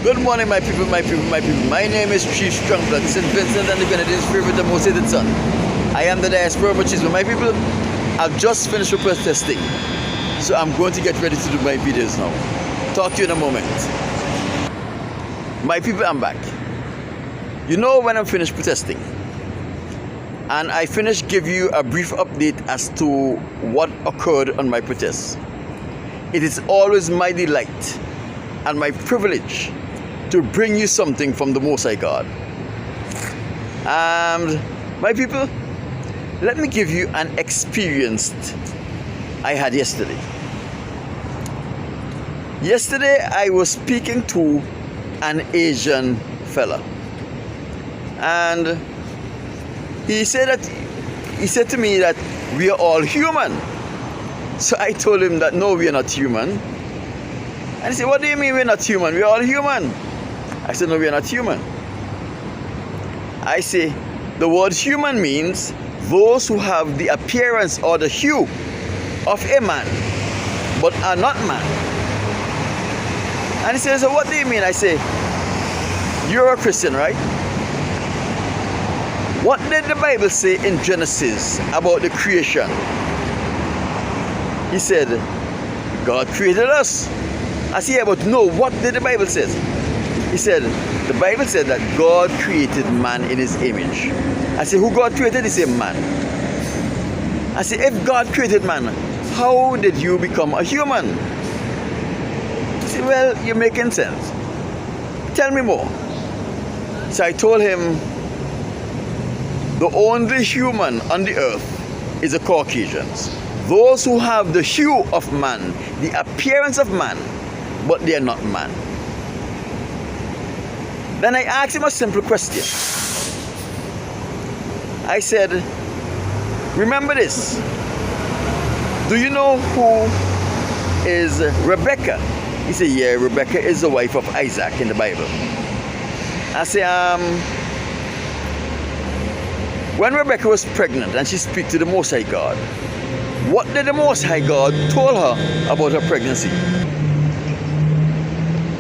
Good morning, my people, my people, my people. My name is Chief Strongblood, St. Vincent and the Grenadines Spirit with the Most Hated Son. I am the diaspora machismo. My people, I've just finished with protesting, so I'm going to get ready to do my videos now. Talk to you in a moment. My people, I'm back. You know when I'm finished protesting, and I finished give you a brief update as to what occurred on my protest. It is always my delight and my privilege to bring you something from the Most High God. And my people, let me give you an experience I had yesterday. Yesterday I was speaking to an Asian fella, and he said to me that we are all human. So I told him that no, we are not human. And he said, what do you mean we're not human? We're all human. I said, no, we are not human. I say, the word human means those who have the appearance or the hue of a man, but are not man. And he says, so what do you mean? I say, you're a Christian, right? What did the Bible say in Genesis about the creation? He said, God created us. I said, yeah, but no, what did the Bible say? He said, the Bible said that God created man in his image. I said, who God created? He said, man. I said, if God created man, how did you become a human? He said, well, you're making sense. Tell me more. So I told him, the only human on the earth is the Caucasians. Those who have the hue of man, the appearance of man, but they are not man. Then I asked him a simple question. I said, remember this. Do you know who is Rebecca? He said, yeah, Rebecca is the wife of Isaac in the Bible. I said, when Rebecca was pregnant and she spoke to the Most High God, what did the Most High God told her about her pregnancy?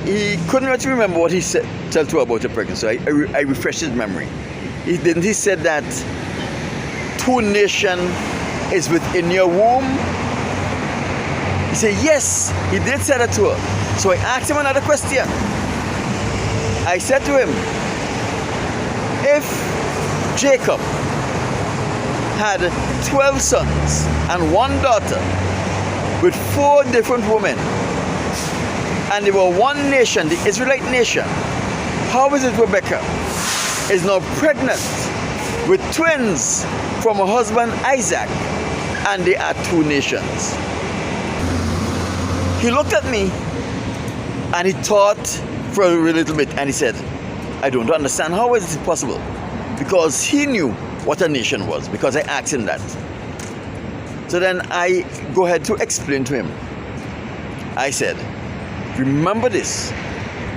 He couldn't really remember what he said, told her about her pregnancy. So I refreshed his memory. He said that 2 nations is within your womb. He said, yes, he did say that to her. So I asked him another question. I said to him, if Jacob had 12 sons and 1 daughter with 4 different women, and they were one nation, the Israelite nation, how is it Rebecca is now pregnant with twins from her husband Isaac, and they are 2 nations? He looked at me and he thought for a little bit, and he said, I don't understand, how is it possible? Because he knew what a nation was, because I asked him that. So then I go ahead to explain to him. I said, remember this,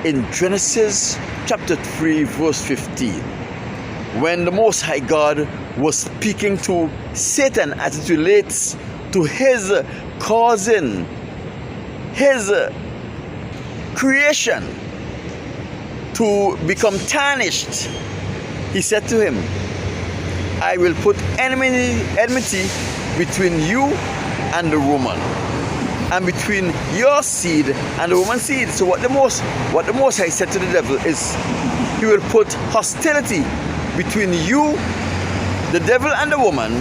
in Genesis chapter 3 verse 15, when the Most High God was speaking to Satan as it relates to his causing his creation to become tarnished, he said to him, I will put enmity between you and the woman, and between your seed and the woman's seed. So what the Most High said to the devil is, he will put hostility between you, the devil, and the woman,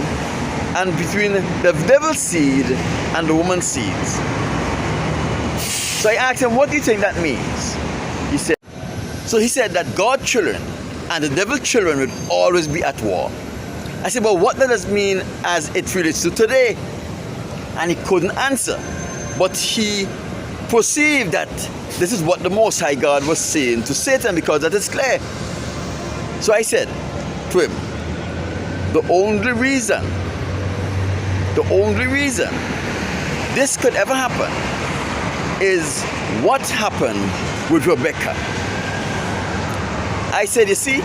and between the devil's seed and the woman's seeds. So I asked him, what do you think that means? He said that God's children and the devil's children would always be at war. I said, but what does that mean as it relates to today? And he couldn't answer. But he perceived that this is what the Most High God was saying to Satan, because that is clear. So I said to him, the only reason this could ever happen is what happened with Rebecca. I said, you see,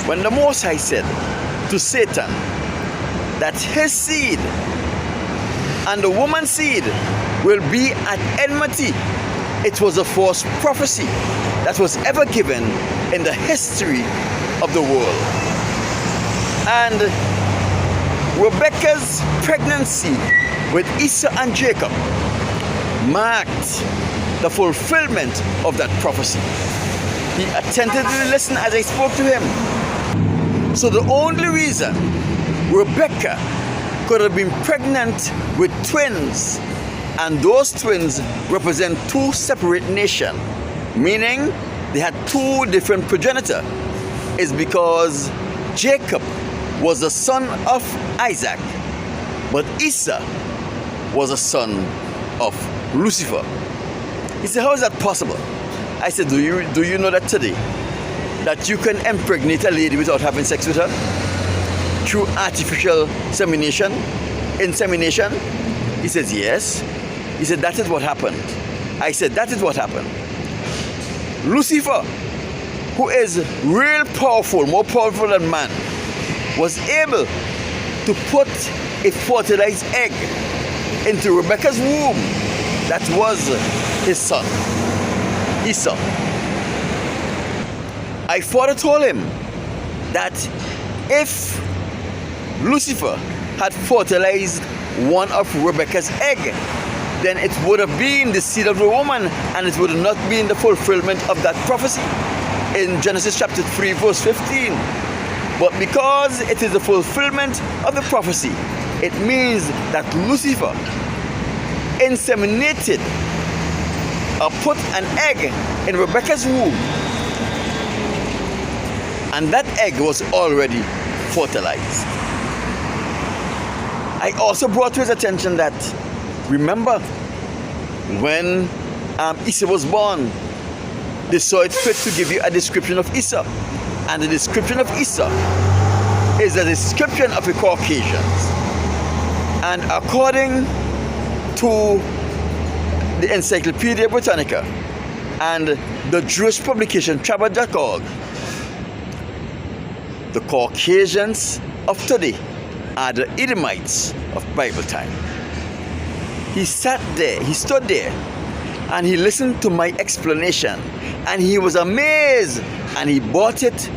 when the Most High said to Satan that his seed and the woman's seed will be at enmity, it was a false prophecy that was ever given in the history of the world. And Rebekah's pregnancy with Esau and Jacob marked the fulfillment of that prophecy. He attentively listened as I spoke to him. So the only reason Rebekah could have been pregnant with twins, and those twins represent two separate nations, meaning they had two different progenitors, is because Jacob was the son of Isaac, but Esau was a son of Lucifer. He said, how is that possible? I said, do you know that today, that you can impregnate a lady without having sex with her? Through artificial insemination? He says, yes. He said, that is what happened. I said, that is what happened. Lucifer, who is real powerful, more powerful than man, was able to put a fertilized egg into Rebekah's womb. That was his son, Esau. I further told him that if Lucifer had fertilized one of Rebekah's egg, then it would have been the seed of the woman, and it would have not been the fulfillment of that prophecy in Genesis chapter 3 verse 15. But because it is the fulfillment of the prophecy, it means that Lucifer inseminated or put an egg in Rebekah's womb, and that egg was already fertilized. I also brought to his attention that, remember, when Esau was born, they saw it fit to give you a description of Esau. And the description of Esau is a description of a Caucasian. And according to the Encyclopedia Britannica and the Jewish publication Chabad.org, the Caucasians of today are the Edomites of Bible time. He sat there, he stood there, and he listened to my explanation, and he was amazed, and he bought it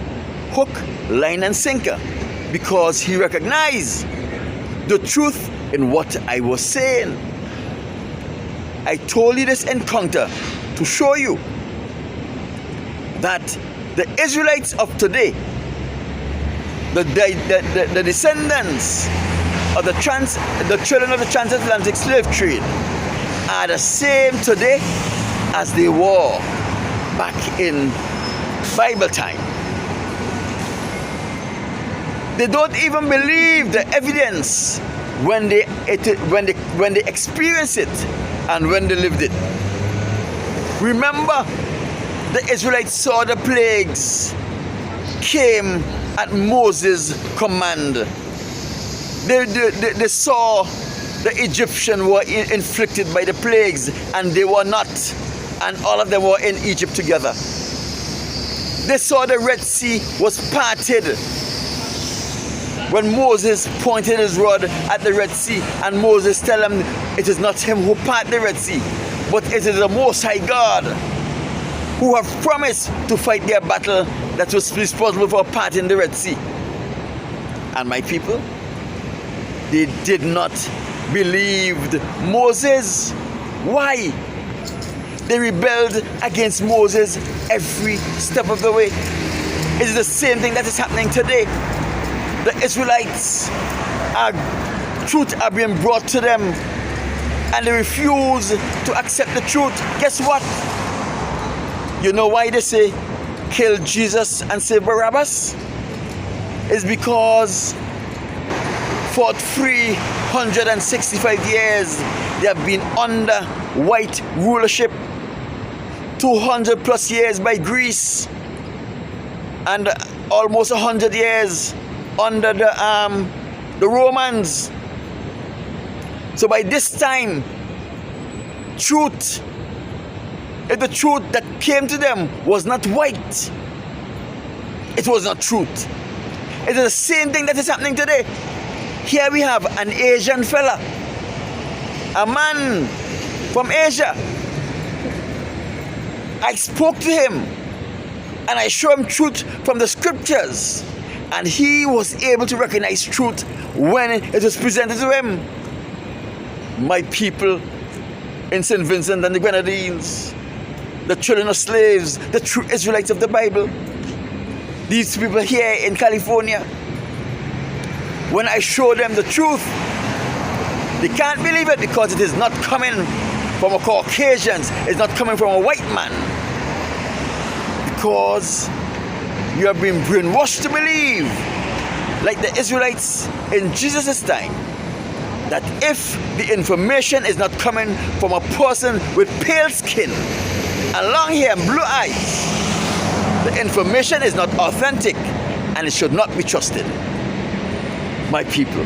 hook, line, and sinker, because he recognized the truth in what I was saying. I told you this encounter to show you that the Israelites of today, the descendants of the children of the transatlantic slave trade, are the same today as they were back in Bible time. They don't even believe the evidence when they experience it and when they lived it. Remember, the Israelites saw the plagues came at Moses' command. They saw the Egyptians were inflicted by the plagues, and they were not, and all of them were in Egypt together. They saw the Red Sea was parted when Moses pointed his rod at the Red Sea, and Moses tell him it is not him who part the Red Sea, but it is the Most High God who have promised to fight their battle that was responsible for parting the Red Sea. And my people, they did not believe Moses. Why? They rebelled against Moses every step of the way. It's the same thing that is happening today. The Israelites, truth are being brought to them, and they refuse to accept the truth. Guess what? You know why they say kill Jesus and save Barabbas? It's because for 365 years they have been under white rulership, 200 plus years by Greece, and almost 100 years under the Romans. So by this time, if the truth that came to them was not white, it was not truth. It is the same thing that is happening today. Here we have an Asian fella, a man from Asia, I spoke to him and I showed him truth from the scriptures, and he was able to recognize truth when it was presented to him. My people in St. Vincent and the Grenadines, the children of slaves, the true Israelites of the Bible, these people here in California, when I show them the truth, they can't believe it because it is not coming from a Caucasian, it's not coming from a white man. Because you have been brainwashed to believe, like the Israelites in Jesus' time, that if the information is not coming from a person with pale skin and long hair and blue eyes, the information is not authentic and it should not be trusted. My people,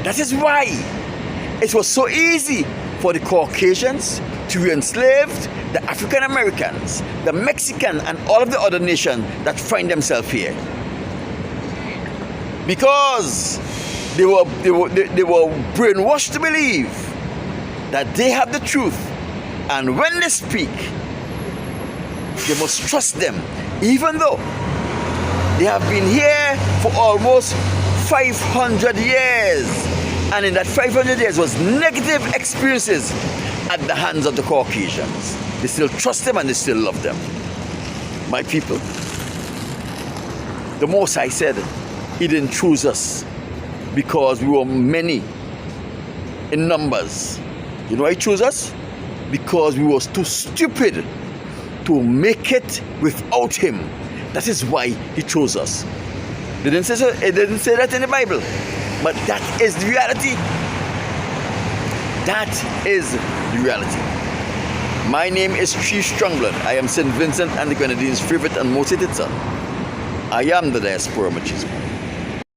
that is why it was so easy for the Caucasians to enslave the African Americans, the Mexican, and all of the other nations that find themselves here. Because they were brainwashed to believe that they have the truth, and when they speak, they must trust them, even though they have been here for almost 500 years, and in that 500 years was negative experiences at the hands of the Caucasians. They still trust them and they still love them. My people, the Most High said he didn't choose us because we were many in numbers. You know why he chose us? Because we was too stupid to make it without him. That is why he chose us. It didn't say that in the Bible, but that is the reality. That is the reality. My name is Chief Strongblood. I am St. Vincent and the Grenadines' favorite and most hated son. I am the Diaspora Machismo.